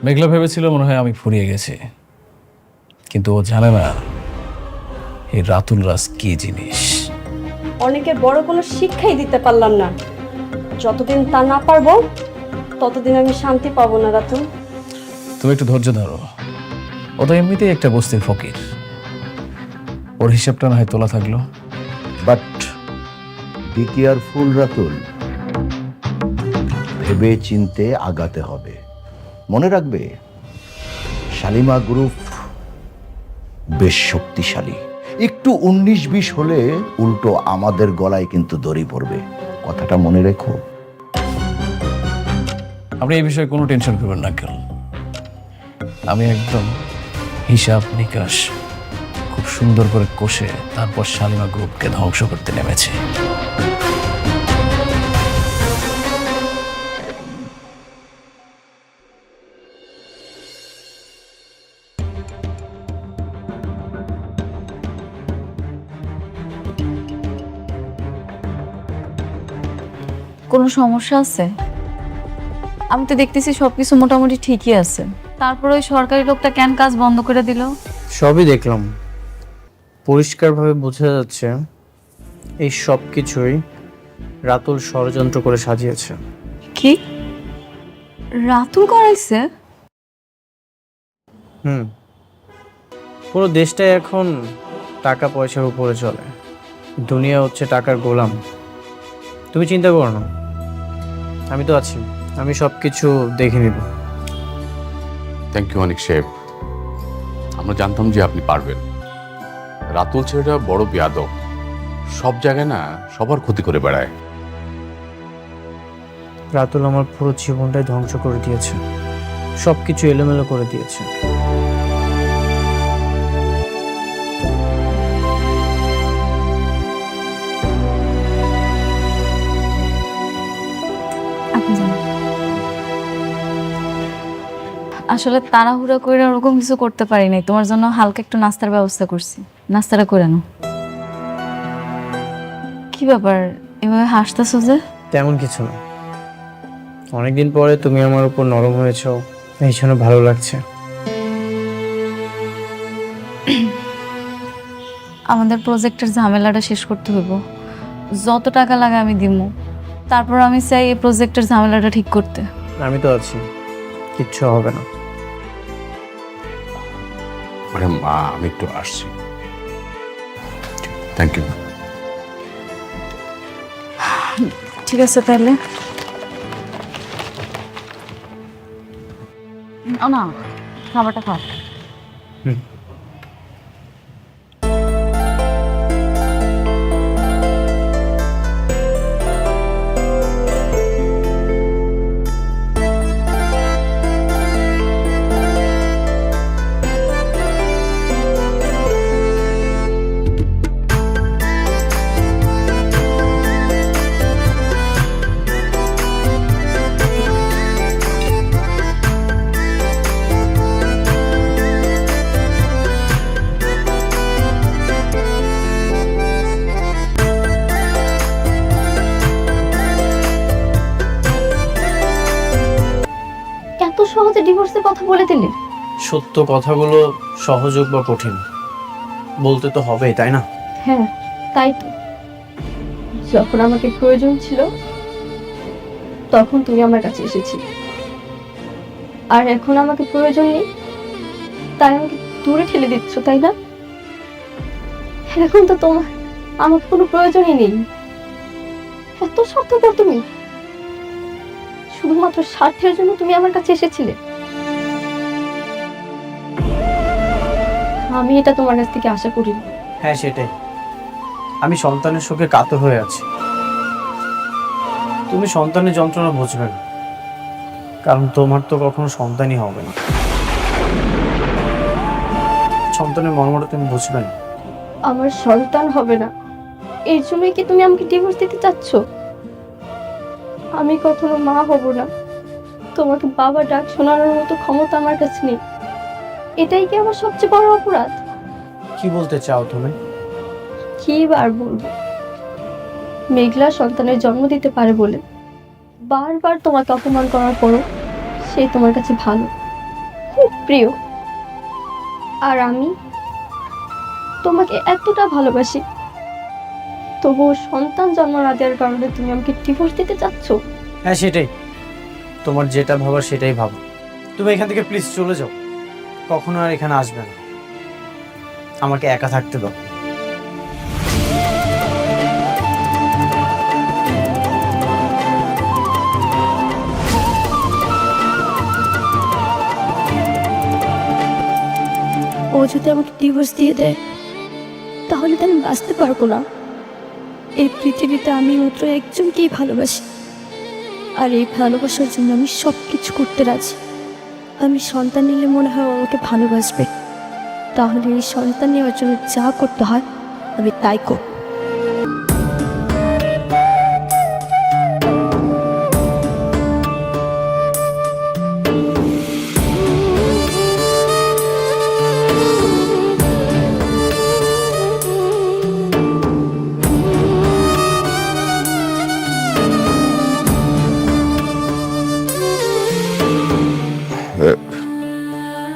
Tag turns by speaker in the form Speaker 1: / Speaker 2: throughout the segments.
Speaker 1: মেঘলা ভেবেছিল মনে হয় আমি ফুরিয়ে গেছি, কিন্তু ও জানে না এই রাতুল রাজ কি জিনিস।
Speaker 2: অনেকের বড় কোনো শিক্ষাই দিতে পারলাম না। যতদিন তা না পারবো ততদিন আমি শান্তি পাবো না রাতুল।
Speaker 1: তুমি একটু ধৈর্য ধরো, ও তো এমনিতেই একটা বস্তির ফকির, ওর হিসাবটা না হয় তোলা থাকলো।
Speaker 3: বাট বি কেয়ারফুল রাতুল, ভেবে চিনতে আগাতে হবে। মনে রাখবে শালিমা গ্রুপ বেশ শক্তিশালী। একটু 19-20 হলে উল্টো আমাদের গলায় কিন্তু দড়ি পড়বে, কথাটা মনে রেখো।
Speaker 1: আপনি এই বিষয়ে কোনো টেনশন করবেন না কেন, আমি একদম হিসাব নিকাশ খুব সুন্দর করে কষে তারপর শালিমা গ্রুপকে ধ্বংস করতে নেমেছি।
Speaker 4: কোনো সমস্যা আছে? আমি তো দেখতেছি সবকিছু মোটামুটি ঠিকই আছে, তারপর ওই সরকারি লোকটা কেন কাজ বন্ধ করে দিল?
Speaker 5: সবই দেখলাম, পরিষ্কারভাবে বোঝা যাচ্ছে এই সব কিছুই রাতুল ষড়যন্ত্র করে সাজিয়েছে।
Speaker 4: কি রাতুল করাইছে?
Speaker 5: পুরো দেশটাই এখন টাকা পয়সার উপরে চলে, দুনিয়া হচ্ছে টাকার গোলাম। তুমি চিন্তা করো না, আমি তো আছি, আমি সব কিছু দেখে নিব।
Speaker 6: থ্যাংক ইউ অনেক শেফ, আমরা জানতাম যে আপনি পারবেন। রাতুল ছেলেটা বড় বেয়াদব, সব জায়গায় না সবার ক্ষতি করে বেড়ায়।
Speaker 5: রাতুল আমার পুরো জীবনটাই ধ্বংস করে দিয়েছে, সব কিছু এলোমেলো করে দিয়েছে।
Speaker 4: আপনি জানেন, আসলে তাড়াহুড়া করে ওরকম কিছু করতে পারি নাই, তোমার জন্য হালকা একটু নাস্তার ব্যবস্থা করছি, নাস্তাটা করে নাও। কি ব্যাপার এভাবে হাসতেছো যে?
Speaker 5: তেমন কিছু না, অনেকদিন পরে তুমি আমার উপর নরম হয়েছো, এই জন্য ভালো লাগছে।
Speaker 4: আমাদের প্রজেক্টের ঝামেলাটা শেষ করতে হইব, যত টাকা লাগে আমি দিব, তারপর আমি চাই এই প্রজেক্টের ঝামেলাটা ঠিক করতে।
Speaker 5: আমি তো আছি, কিচ্ছু হবে না।
Speaker 6: ম্যাডাম আমি একটু আসছি। Thank you.
Speaker 4: ঠিক আছে তাহলে। না, খাবারটা খাও।
Speaker 2: এত সহজে ডিভোর্সের কথা বলে দিলে?
Speaker 5: সত্য কথাগুলো সহজ হোক বা কঠিন, বলতে তো হবেই, তাই না?
Speaker 2: হ্যাঁ তাই তো, যখন আমাকে প্রয়োজন ছিল তখন তুমি আমার কাছে এসেছিলে, আর এখন আমাকে প্রয়োজন নেই তাই আমাকে দূরে ঠেলে দিচ্ছ, তাই না? এখন তো তোমার আমার কোনো প্রয়োজনই নেই। এত স্বার্থপর তুমি, শুধুমাত্র স্বার্থের জন্য তুমি আমার কাছে এসেছিলে। আমি এটা তোমার কাছ থেকে আশা করিনি।
Speaker 5: হ্যাঁ সেটাই, আমি সন্তানের শোকে কাতর হয়ে আছি। তুমি সন্তানের যন্ত্রণা বুঝবে না, কারণ তোমার তো কখনো সন্তানই হবে না। সন্তানের মর্মটা তুমি বুঝবে না।
Speaker 2: আমার সন্তান হবে না এর জন্যই কি তুমি আমাকে ডিভোর্স দিতে চাচ্ছ? আমি কখনো মা হব না, তোমাকে বাবা ডাক শোনানোর মতো ক্ষমতা আমার কাছে নেই। এটাই কি আমার সবচেয়ে বড় অপরাধ?
Speaker 5: কি বলতে চাও তুমি?
Speaker 2: কি আর বলবো, মেঘলা সন্তানের জন্ম দিতে পারে বলে বারবার তোমাকে অপমান করার পরও সে তোমার কাছে ভালো, খুব প্রিয়। আর আমি তোমাকে এতটা ভালোবাসি, তবুও সন্তান জন্ম না দেওয়ার কারণে তুমি আমাকে ডিভোর্স দিতে চাচ্ছ?
Speaker 5: হ্যাঁ সেটাই, তোমার যেটা ভাবার সেটাই ভাবো। তুমি এখান থেকে প্লিজ চলে যাও, কখনো আর এখানে আসবে না, আমাকে একা থাকতে দাও।
Speaker 2: ও যদি আমাকে ডিভোর্স দিয়ে দেয় তাহলে তো আমি বাঁচতে পারবো না। এই পৃথিবীতে আমি মাত্র একজনকেই ভালোবাসি, আর এই ভালোবাসার জন্য আমি সব কিছু করতে রাজি। আমি সন্তান নিলে মনে হয় ও আমাকে ভালোবাসবে, তাহলে এই সন্তান নেওয়ার জন্য যা করতে হয় আমি তাই করব।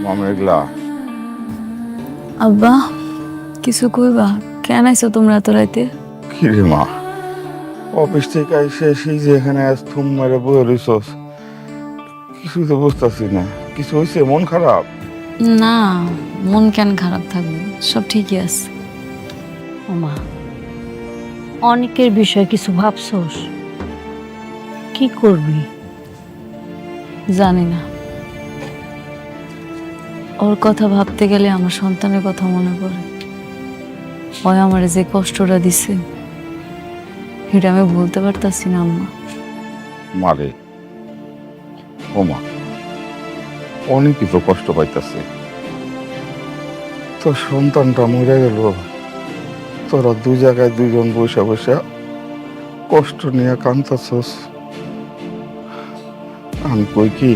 Speaker 7: মামলা
Speaker 4: আব্বা কিছু কইবা? কেন আইছো তোমরা এত রাইতে?
Speaker 7: কি রে মা, অফিস থেকে এসে সেই যে এখানে আজ থুম মেরে বয়ে রইছস, কিছুই তো বুঝতেছি না। কিছু হয়েছে? মন খারাপ?
Speaker 4: না, মন কেন খারাপ থাকবে, সব ঠিকই আছে।
Speaker 8: ওমা, অনেকের বিষয়ে কিছু ভাবছোস? কি করবি?
Speaker 4: জানি না, ওর কথা ভাবতে গেলে আমার সন্তানের কথা মনে পড়ে। ওই আমার যে কষ্টটা দিছে এটা আমি ভুলতে পারতাছি না আম্মা।
Speaker 7: মারে ও মা, অনেক কিছু কষ্ট পাইতাছে। তোর সন্তানটা মরে গেল, তোরা দুই জায়গায় দুইজন বসে বসে কষ্ট নিয়ে কাঁদতাছস। আমি কই কি,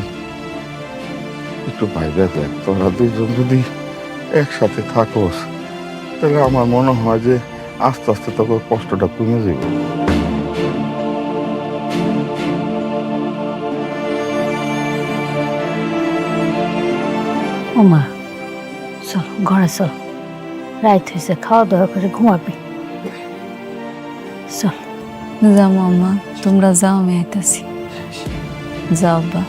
Speaker 7: একটু বাইরে দেখ, তোরা দুইজন যদি একসাথে থাকোস তাহলে আমার মনে হয় যে আস্তে আস্তে তোকে কষ্টটা কমে যাবে।
Speaker 8: ওমা চল, ঘরে চল, রাত হয়েছে, খাওয়া দাওয়া করে ঘুমাবি। চল।
Speaker 4: যাও আম্মা, তোমরা যাও, আমি আইতাছি। যাও আব্বা।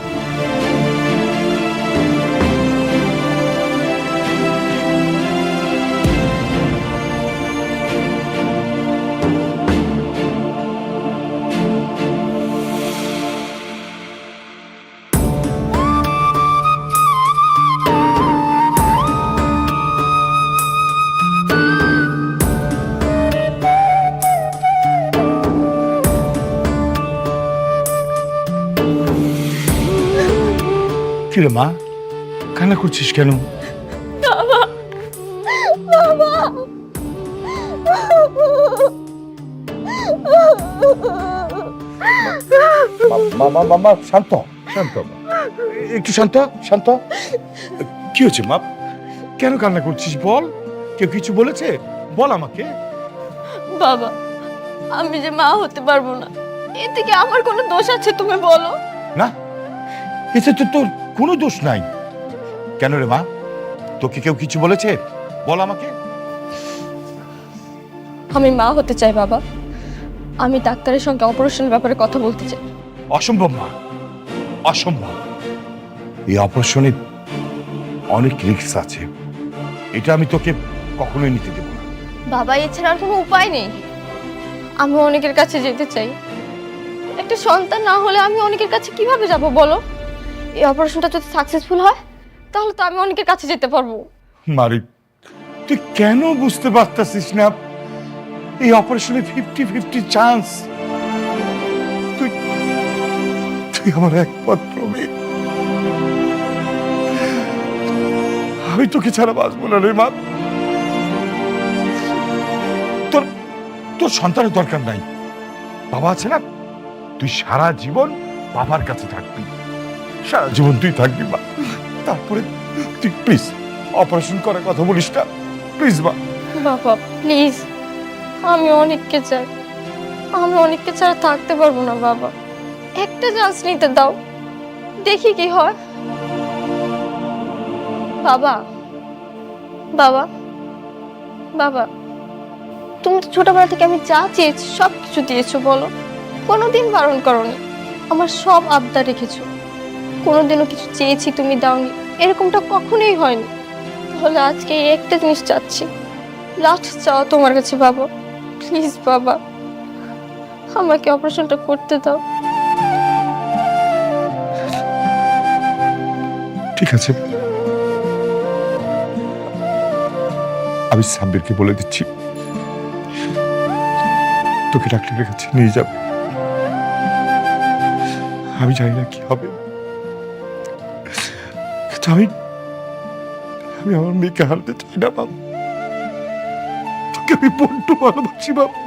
Speaker 9: কিরে মা, কান্না করছিস কেন?
Speaker 3: মামা মামা শান্ত শান্ত,
Speaker 9: একটু শান্ত শান্ত। কি হচ্ছে মা, কেন কান্না করছিস বল? কেউ কিছু বলেছে? বল আমাকে।
Speaker 2: বাবা, আমি যে মা হতে পারবো না, এতে কি আমার কোনো দোষ আছে তুমি বলো?
Speaker 9: না, এতে তো তোর কোনো দোষ নাই। কেন রে মা, তোকে কেউ কিছু বলেছে? বল আমাকে।
Speaker 2: আমি মা হতে চাই বাবা। আমি ডাক্তারের সঙ্গে অপারেশনের ব্যাপারে কথা বলতে চাই।
Speaker 9: অসম্ভব মা, অসম্ভব। এই অপারেশনে অনেক রিস্ক আছে, এটা আমি তোকে কখনোই নিতে দেব না।
Speaker 2: বাবা, এছাড়া আর কোনো উপায় নেই। আমি অনেকের কাছে যেতে চাই। একটা সন্তান না হলে আমি অনেকের কাছে কিভাবে যাব বলো? এই অপারেশনটা যদি সাকসেসফুল হয় তাহলে তো আমি অনেকের কাছে যেতে পারবো।
Speaker 9: মারি, তুই কেন বুঝতে পারতাছিস না? এই অপারেশনে 50-50 চান্স। তুই তুই আমার একমাত্র মেয়ে, আমি তোকে ছাড়া বাঁচবো না রে মা। তোর তোর সন্তানের দরকার নাই, বাবা আছে না। তুই সারা জীবন বাবার কাছে থাকবি, সারা জীবন তুই থাকবি মা। তারপরে তুই প্লিজ অপারেশন করার কথা বলিস না, প্লিজ মা।
Speaker 2: বাবা প্লিজ, আমি অনেককে চাই। আমি অনেককে ছাড়া থাকতে পারবো না বাবা। একটা চান্স নিতে দাও, দেখি কি হয়। বাবা, বাবা, বাবা, তুমি তো ছোটবেলা থেকে আমি যা চেয়েছি সব কিছু দিয়েছো, বলো। কোনোদিন বারণ করোনি, আমার সব আবদার রেখেছো। কোনোদিনও কিছু চেয়েছি তুমি দাওনি, এরকমটা কখনোই হয়নি। তাহলে আজকে এই একটা জিনিস চাচ্ছি, লাস্ট চাও তোমার কাছে বাবা, প্লিজ বাবা, আমাকে অপারেশনটা করতে দাও।
Speaker 9: ঠিক আছে, আমি সাব্বিরকে বলে দিচ্ছি তোকে ডাক্তারের কাছে নিয়ে যাবে। আমি জানি না কি হবে, কিন্তু আমি আমার মেয়েকে হারাতে চাই না বাবা। তোকে আমি বড্ড ভালোবাসি বাবা,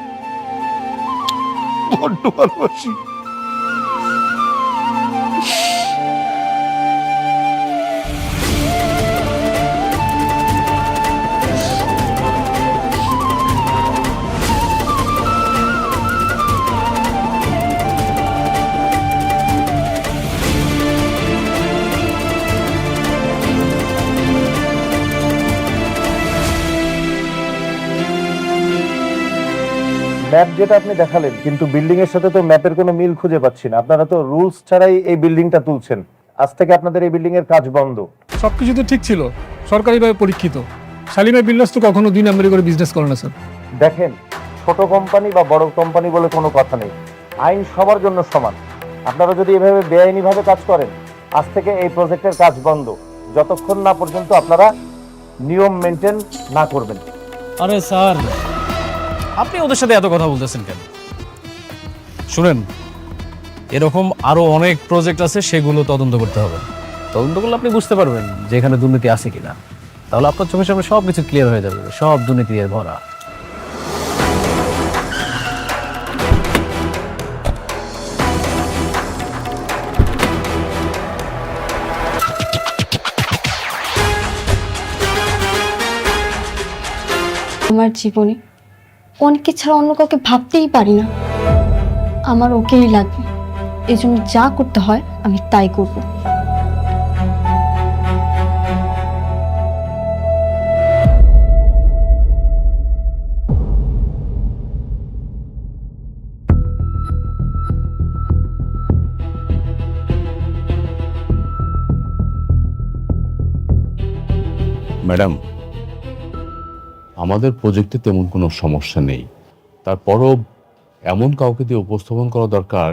Speaker 9: বড্ড ভালোবাসি।
Speaker 10: ম্যাপ যেটা আপনি দেখালেন, কিন্তু বিল্ডিং এর সাথে তো ম্যাপের কোনো মিল খুঁজে পাচ্ছি না। আপনারা তো রুলস ছাড়াই এই বিল্ডিংটা তুলছেন। আজ থেকে আপনাদের এই বিল্ডিং এর কাজ বন্ধ।
Speaker 11: সবকিছু তো ঠিক ছিল, সরকারিভাবে পরীক্ষিত। শালিমা বিল্ডার্স তো কখনো 2 নম্বরে করে বিজনেস করে না স্যার।
Speaker 10: দেখেন, ছোট কোম্পানি বা বড় কোম্পানি বলে কোনো কথা নেই, আইন সবার জন্য সমান। আপনারা যদি এভাবে বেআইনিভাবে কাজ করেন, আজ থেকে এই প্রজেক্টের কাজ বন্ধ, যতক্ষণ না পর্যন্ত আপনারা নিয়ম মেনটেন না করবেন।
Speaker 1: আরে স্যার, আপনি ওদের সাথে এত কথা বলতেছেন কেন? শুনেন, এরকম আরো অনেক প্রজেক্ট আছে, সেগুলো তদন্ত করতে হবে। তদন্ত করলে আপনি বুঝতে পারবেন যে এখানে দুর্নীতি আছে কিনা। তাহলে আপনার চোখের সামনে সব কিছু ক্লিয়ার হয়ে যাবে, সব দুর্নীতি দিয়ে ভরা।
Speaker 2: আমার জীবনে অনেককে ছাড়া অন্য কাউকে ভাবতেই পারি না। আমার ওকেই লাগবে, এই জন্য যা করতে হয় আমি তাই করব।
Speaker 6: ম্যাডাম, আমাদের প্রজেক্টে তেমন কোনো সমস্যা নেই, তারপরও এমন কাউকে দিয়ে উপস্থাপন করা দরকার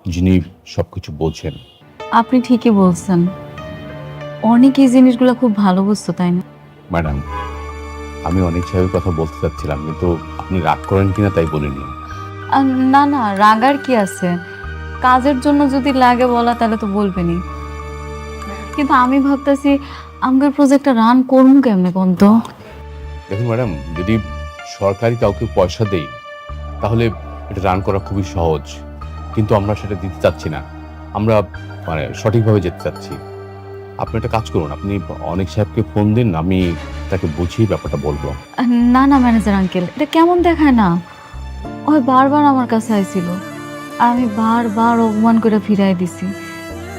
Speaker 6: যিনি সবকিছু বোঝেন।
Speaker 4: আপনি ঠিকই বলছেন, অনেক এই জিনিসগুলো খুব ভালো বুঝতো, তাই না?
Speaker 6: ম্যাডাম, আমি অনেক সাহেবের কথা বলতে চাচ্ছিলাম, কিন্তু আপনি রাগ করেন কিনা তাই বলিনি।
Speaker 4: না না, রাগার কি আছে? কাজের জন্য যদি লাগে বলা তাহলে তো বলবেনই। কিন্তু আমি ভাবতেছি আমাদের প্রজেক্টটা রান করবো কেমনে কোন তো?
Speaker 6: দেখুন ম্যাডাম, যদি সরকারি কাউকে পয়সা দেই তাহলে এটা রান করা খুবই সহজ, কিন্তু আমরা সেটা দিতে চাচ্ছি না। আমরা সঠিকভাবে যেতে চাচ্ছি। আপনি একটা কাজ করুন, আপনি অনেক সাহেবকে ফোন দিন, আমি তাকে বুঝিয়ে ব্যাপারটা বলবো।
Speaker 4: না না ম্যানেজার আঙ্কেল, এটা কেমন দেখায় না? ওই বারবার আমার কাছে আইছিল আর আমি বারবার অপমান করে ফিরাই দিছি।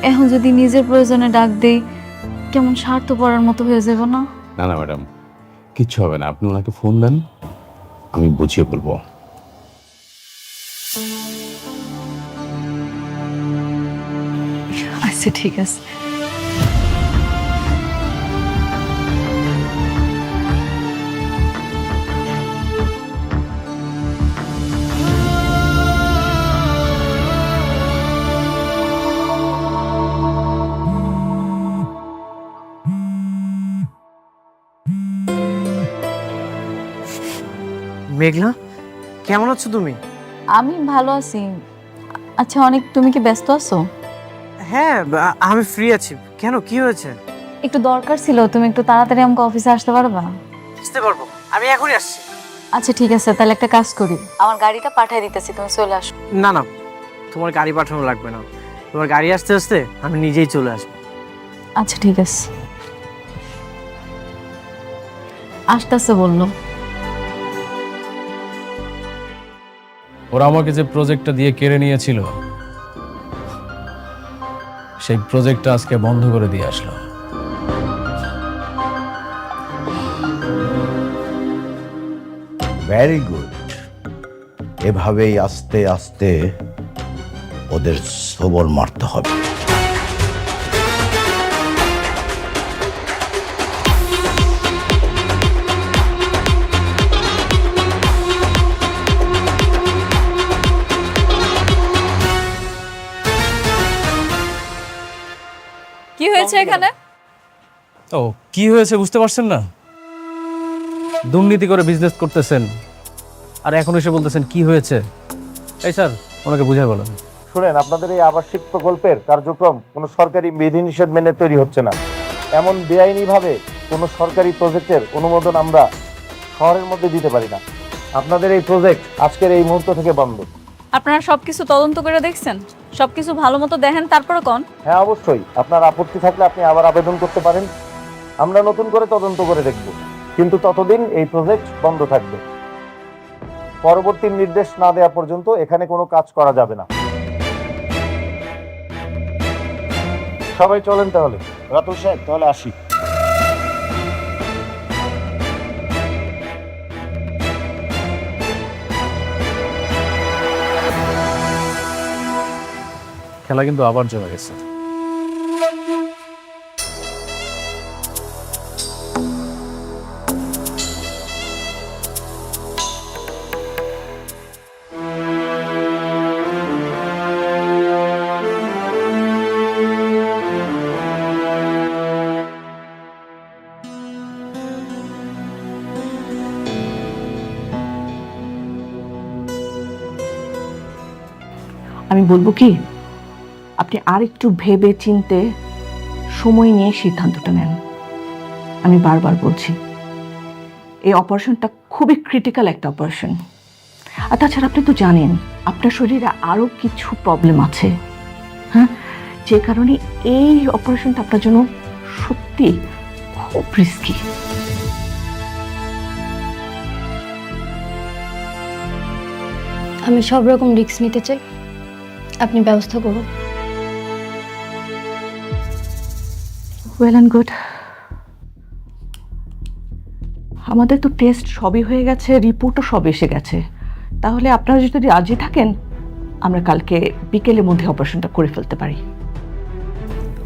Speaker 4: এখন যদি নিজের প্রয়োজনে ডাক দেই, কেমন স্বার্থপরের মতো হয়ে যাবে না?
Speaker 6: না না ম্যাডাম, কিচ্ছু হবে না, আপনি ওনাকে ফোন দেন, আমি বুঝিয়ে বলবো।
Speaker 4: আচ্ছা ঠিক আছে।
Speaker 5: মেঘলা, কেমন আছো তুমি?
Speaker 4: আমি ভালো আছি। আচ্ছা অনেক, তুমি কি ব্যস্ত আছো?
Speaker 5: হ্যাঁ, আমি ফ্রি আছি। কেন, কি হয়েছে?
Speaker 4: একটু দরকার ছিল, তুমি একটু তাড়াতাড়ি আমাকে অফিসে আসতে পারবা?
Speaker 5: বুঝতে পারবো, আমি এখনই আসছি।
Speaker 4: আচ্ছা ঠিক আছে, তাহলে একটা কাজ করি, আমার গাড়িটা পাঠিয়ে দিতেছি, তুমি চলে আসো।
Speaker 5: না না, তোমার গাড়ি পাঠানো লাগবে না, তোমার গাড়ি আসতে আসতে আমি নিজেই চলে আসবো।
Speaker 4: আচ্ছা ঠিক আছে, আসতেছে বললো।
Speaker 1: ওরা আমাকে যে প্রজেক্টটা দিয়ে কেড়ে নিয়েছিল, সেই প্রজেক্টটা আজকে বন্ধ করে দিয়ে আসলো।
Speaker 3: Very good. এভাবেই আস্তে আস্তে ওদের সবর মারতে হবে।
Speaker 4: কি হয়েছে এখানে?
Speaker 1: ও কি হয়েছে বুঝতে পারছেন না? দুর্নীতি করে বিজনেস করতেছেন আর এখন এসে বলতেছেন কি হয়েছে? এই স্যার, ওনাকে বুঝাই বলেন।
Speaker 10: শুনেন, আপনাদের এই আবাসিক প্রকল্পের কার্যক্রম কোনো সরকারি বিধিনিষেধ মেনে তৈরি হচ্ছে না। এমন বেআইনিভাবে কোনো সরকারি প্রজেক্টের অনুমোদন আমরা শহরের মধ্যে দিতে পারি না। আপনাদের এই প্রজেক্ট আজকের এই মুহূর্ত থেকে বন্ধ।
Speaker 4: আপনারা সবকিছু তদন্ত করে দেখছেন? সবকিছু ভালো মতো দেখেন তারপরে কোন?
Speaker 10: হ্যাঁ, অবশ্যই। আপনার আপত্তি থাকলে আপনি আবার আবেদন করতে পারেন, আমরা নতুন করে তদন্ত করে দেখব। কিন্তু ততদিন এই প্রজেক্ট বন্ধ থাকবে। পরবর্তী নির্দেশ না দেওয়া পর্যন্ত এখানে কোনো কাজ করা যাবে না। সবাই চলেন তাহলে। রাতুল সাহেব, তাহলে আসি।
Speaker 1: খেলা কিন্তু আবার জমে গেছে।
Speaker 12: আমি বলবো কি, আপনি আর একটু ভেবে চিনতে সময় নিয়ে সিদ্ধান্তটা নেন। আমি বারবার বলছি, এই অপারেশনটা খুবই ক্রিটিক্যাল একটা অপারেশন। আর তাছাড়া আপনি তো জানেন আপনার শরীরে আরও কিছু প্রবলেম আছে, হ্যাঁ, যে কারণে এই অপারেশনটা আপনার জন্য সত্যি খুব রিস্কি।
Speaker 2: আমি সব রকম রিস্ক নিতে চাই, আপনি ব্যবস্থা করুন।
Speaker 12: Well and good. আমাদের তো টেস্ট সবই হয়ে গেছে, রিপোর্টও সব এসে গেছে। তাহলে আপনারা যদি রাজি থাকেন, আমরা কালকে বিকেলের মধ্যে অপারেশনটা করে ফেলতে পারি।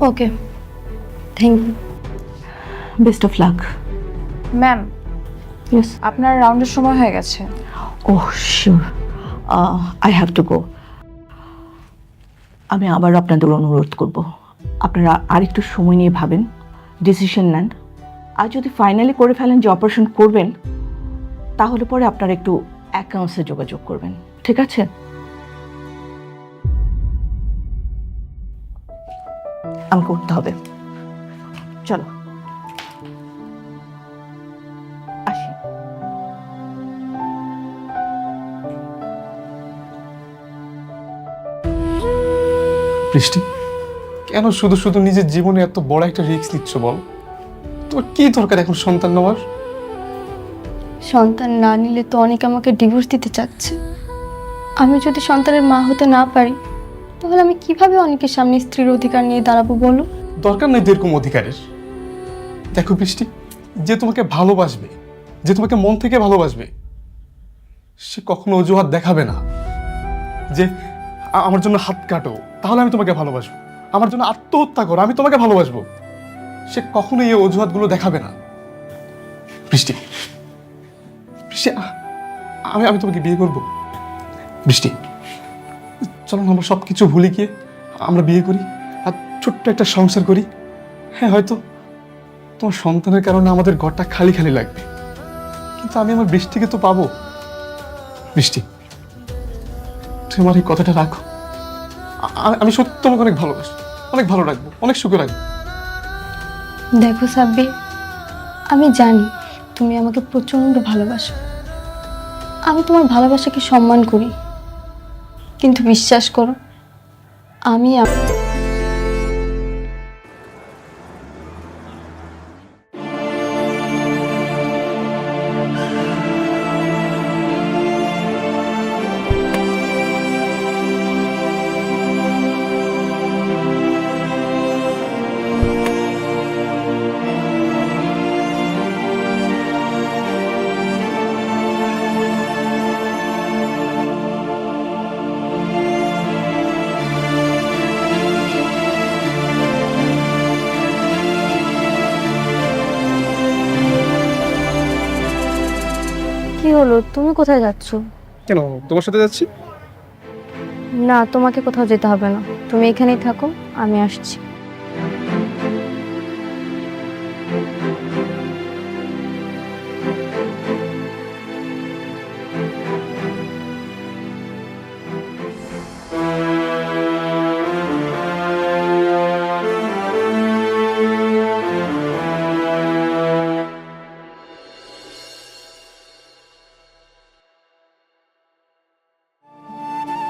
Speaker 2: Okay, thank you.
Speaker 12: Best of luck.
Speaker 4: Ma'am,
Speaker 12: yes.
Speaker 4: আপনার রাউন্ডের সময় হয়ে গেছে।
Speaker 12: Oh sure, I have to go. আমি আবার আপনাদের অনুরোধ করব, আপনারা আর একটু সময় নিয়ে ভাবেন, ডিসিশন নেন। আর যদি ফাইনালি করে ফেলেন যে অপারেশন করবেন, তাহলে পরে আপনারা একটু অ্যাকাউন্টসে যোগাযোগ করবেন, ঠিক আছে? আমাকে উঠতে হবে, চলো আসি।
Speaker 11: বৃষ্টি, কেন শুধু শুধু নিজের জীবনে এত বড় একটা রিস্ক নিচ্ছ বল? তোমার কি দরকার এখন সন্তান নেওয়ার?
Speaker 2: সন্তান না নিলে তো অনেকে আমাকে ডিভোর্স দিতে চাচ্ছে। আমি যদি সন্তানের মা হতে না পারি, তাহলে আমি কিভাবে অনেকের সামনে স্ত্রীর অধিকার নিয়ে দাঁড়াবো বলো?
Speaker 11: দরকার নেই তো এরকম অধিকারের। দেখো বৃষ্টি, যে তোমাকে ভালোবাসবে, যে তোমাকে মন থেকে ভালোবাসবে, সে কখনো অজুহাত দেখাবে না যে আমার জন্য হাত কাটো তাহলে আমি তোমাকে ভালোবাসবো, আমার জন্য আত্মহত্যা করো আমি তোমাকে ভালোবাসবো। সে কখনো এই অজুহাতগুলো দেখাবে না। বৃষ্টি, বৃষ্টি, আমি তোমাকে বিয়ে করবো। বৃষ্টি, চলো না আমরা সব কিছু ভুলে গিয়ে আমরা বিয়ে করি আর ছোট্ট একটা সংসার করি। হ্যাঁ, হয়তো তোমার সন্তানের কারণে আমাদের ঘরটা খালি খালি লাগবে, কিন্তু আমি আমার বৃষ্টিকে তো পাবো। বৃষ্টি, তুমি আমার এই কথাটা রাখো। আমি সত্যি তোমাকে অনেক ভালোবাসি, অনেক ভালো রাখবো, অনেক সুখে রাখবো।
Speaker 2: দেখো সাব্বির, আমি জানি তুমি আমাকে প্রচন্ড ভালোবাসো। আমি তোমার ভালোবাসাকে সম্মান করি, কিন্তু বিশ্বাস করো, আমি হলো, তুমি কোথায় যাচ্ছ?
Speaker 11: কেন তোমার সাথে যাচ্ছি?
Speaker 2: না, তোমাকে কোথাও যেতে হবে না, তুমি এখানেই থাকো, আমি আসছি।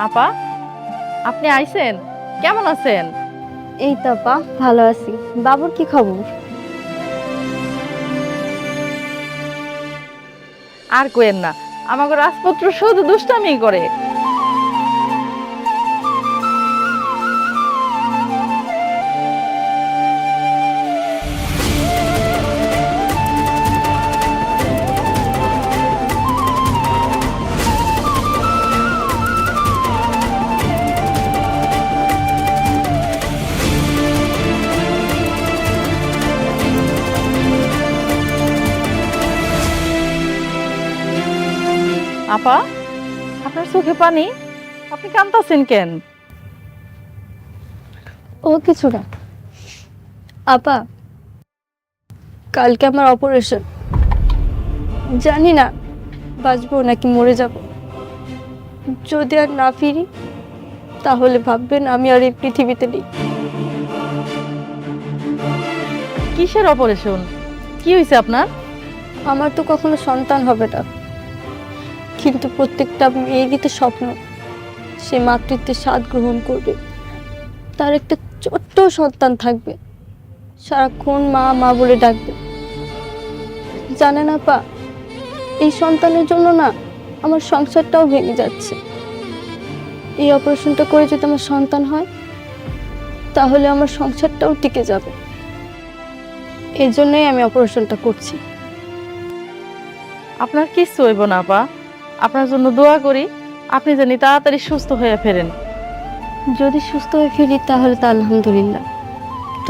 Speaker 13: আপা, আপনি আইছেন? কেমন আছেন?
Speaker 2: এই তো আপা, ভালো আছি। বাবুর কি খবর?
Speaker 13: আর কোয়েন না, আমাকে রাজপুত্র শুধু দুষ্টামি করে। আপা, আপনার চোখে পানি, আপনি কাঁদতেছেন কেন?
Speaker 2: ও কিছু না আপা, কালকে আমার অপারেশন, জানি না বাঁচবো নাকি মরে যাব। যদি আর না ফিরি তাহলে ভাববেন আমি আর এই পৃথিবীতে নেই।
Speaker 13: কিসের অপারেশন? কি হয়েছে আপনার?
Speaker 2: আমার তো কখনো সন্তান হবে না, কিন্তু প্রত্যেকটা মেয়েরই তো স্বপ্ন সে মাতৃত্বের স্বাদ গ্রহণ করবে, তার একটা ছোট্ট সন্তান থাকবে, সারাক্ষণ মা মা বলে ডাকবে। জানেন আপা, এই সন্তানের জন্য না আমার সংসারটাও ভেঙে যাচ্ছে। এই অপারেশনটা করে যদি আমার সন্তান হয় তাহলে আমার সংসারটাও টিকে যাবে। এই জন্যই আমি অপারেশনটা করছি।
Speaker 13: আপনার কিচ্ছু হইব না আপা, আপনার জন্য দোয়া করি, আপনি জানি তাড়াতাড়ি সুস্থ হয়ে ফেরেন।
Speaker 2: যদি সুস্থ হয়ে ফিরি তাহলে তো আলহামদুলিল্লাহ,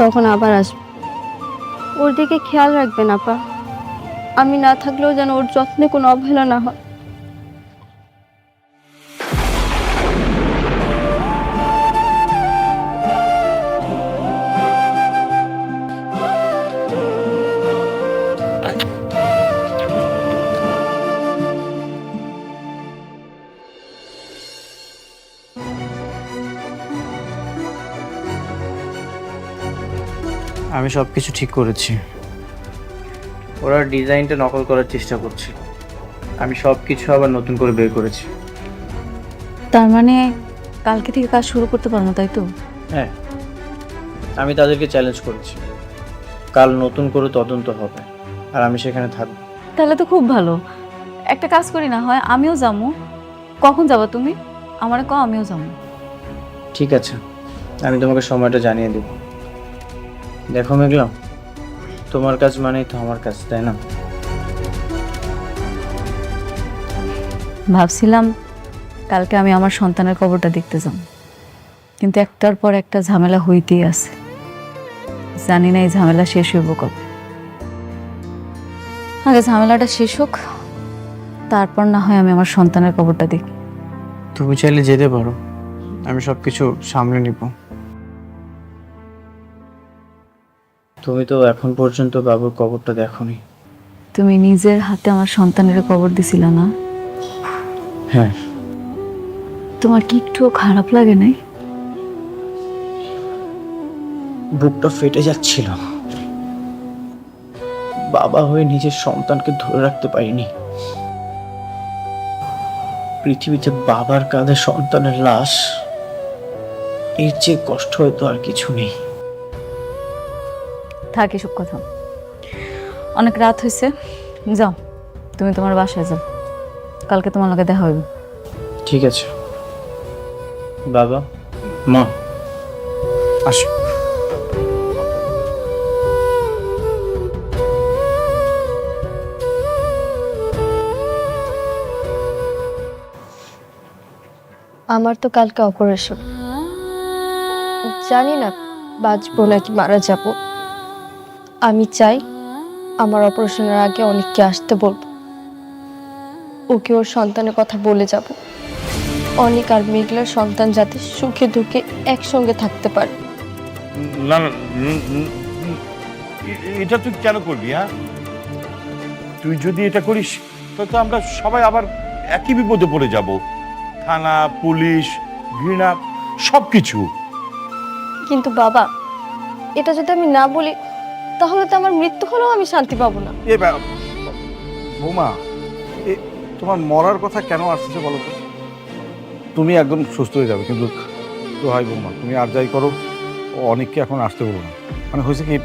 Speaker 2: তখন আবার আসবো। ওর দিকে খেয়াল রাখবেন আপা, আমি না থাকলেও যেন ওর যত্নে কোনো অবহেলা না হয়।
Speaker 5: আমি সব কিছু ঠিক করেছি। ওরা ডিজাইনটা নকল করার চেষ্টা করছে, আমি সব কিছু আবার নতুন করে বের করেছি।
Speaker 4: তার মানে কালকে থেকে কাজ শুরু করতে পারবো, তাই তো?
Speaker 5: হ্যাঁ, আমি তাদেরকে চ্যালেঞ্জ করেছি, কাল নতুন করে তদন্ত হবে আর আমি সেখানে থাকবো।
Speaker 4: তাহলে তো খুব ভালো। একটা কাজ করি না হয়, আমিও যাবো। কখন যাবা তুমি? আমারে কও, আমিও যাবো।
Speaker 5: ঠিক আছে, আমি তোমাকে সময়টা জানিয়ে দেব। দেখো মেঘলা, তোমার কাজ মানেই তো আমার কাজ, তাই না?
Speaker 4: ভাবছিলাম কালকে আমি আমার সন্তানের কবরটা দেখতে যাব, কিন্তু একটার পর একটা ঝামেলা হইতেই আছে। জানি না এই ঝামেলা শেষ হইব কবে। আগে ঝামেলাটা শেষ হোক, তারপর না হয় আমি আমার সন্তানের কবরটা দেখি।
Speaker 5: তুমি চাইলে যেতে পারো, আমি সব কিছু সামলে নিব। তুমি তো এখন পর্যন্ত বাবুর কবরটা দেখোনি।
Speaker 4: তুমি নিজের হাতে আমার সন্তানের কবর দিছিলা না?
Speaker 5: হ্যাঁ।
Speaker 4: তোমার কি একটুও খারাপ লাগে নাই?
Speaker 5: বুকটা ফেটে যাচ্ছিল, বাবা হয়ে নিজের সন্তানকে ধরে রাখতে পারিনি। পৃথিবীতে বাবার কাঁধে সন্তানের লাশ, এর চেয়ে কষ্ট হয়তো আর কিছু নেই।
Speaker 4: থাক এসব কথা, অনেক রাত হয়েছে, যাও তুমি তোমার বাসায় যাও, কালকে তোমার লগে দেখা হইবে।
Speaker 5: ঠিক আছে বাবা, মা আসো।
Speaker 2: আমার তো কালকে অপারেশন, জানি না বাঁচবো নাকি মারা যাব। আমি চাই আমার অপারেশনের আগে অনেককে আসতে বলবো, ওকে ওর সন্তানের কথা বলে যাব। অনেক আর মেঘলার সন্তান যাতে সুখে দুঃখে একসঙ্গে থাকতে পারে।
Speaker 9: না না, এটা তুই কেন করবি? হ্যাঁ, তুই যদি এটা করিস তাহলে তো আমরা সবাই আবার একই বিপদে পড়ে যাব। থানা, পুলিশ, ঘৃণা, সবকিছু।
Speaker 2: কিন্তু বাবা, এটা যদি আমি না বলি তাহলে তো আমার মৃত্যু হলেও আমি শান্তি পাবো না।
Speaker 10: বৌমা, তোমার মরার কথা কেন আসছে বলো তো? তুমি একদম সুস্থ হয়ে যাবে, কিন্তু তো হয় বৌমা, তুমি আর যাই করো, অনেককে এখন আসতে বলো না। মানে হয়েছে কি,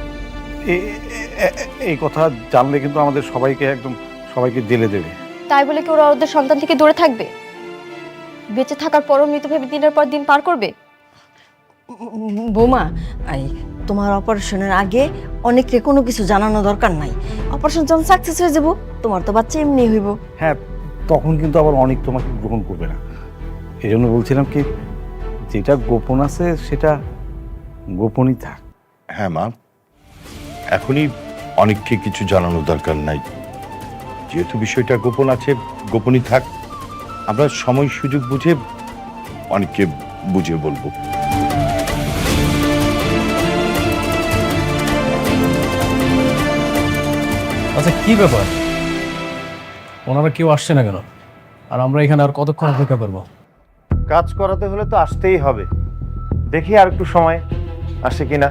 Speaker 10: এই কথা জানলে কিন্তু আমাদের সবাইকে জেলে দেবে।
Speaker 2: তাই বলে কি ওরা ওদের সন্তান থেকে দূরে থাকবে? বেঁচে থাকার পরও মৃত ভেবে দিনের পর দিন পার করবে?
Speaker 8: বৌমা, তোমার অপারেশনের আগে অনেককে কোনো কিছু জানানো দরকার নাই। অপারেশন যখন সাকসেস হয়ে যাব, তোমার তো বাচ্চা এমনি হইব।
Speaker 10: হ্যাঁ, তখন কিন্তু আবার অনেক তোমাকে গ্রহণ করবে না। এই জন্য বলছিলাম কি, যেটা গোপন আছে সেটা গোপনই থাক।
Speaker 9: হ্যাঁ মা, এখনই অনেককে কিছু জানানোর দরকার নাই। যেহেতু বিষয়টা গোপন আছে, গোপনই থাক। আমরা সময় সুযোগ বুঝে অনেককে বুঝিয়ে বলবো।
Speaker 1: আচ্ছা, কি ব্যাপার? ওনারা কেউ আসছে না কেন? আর আমরা এখানে আর কতক্ষণ অপেক্ষা করবো?
Speaker 10: কাজ করাতে হলে তো আসতেই হবে। দেখি আর একটু সময় আসে কিনা।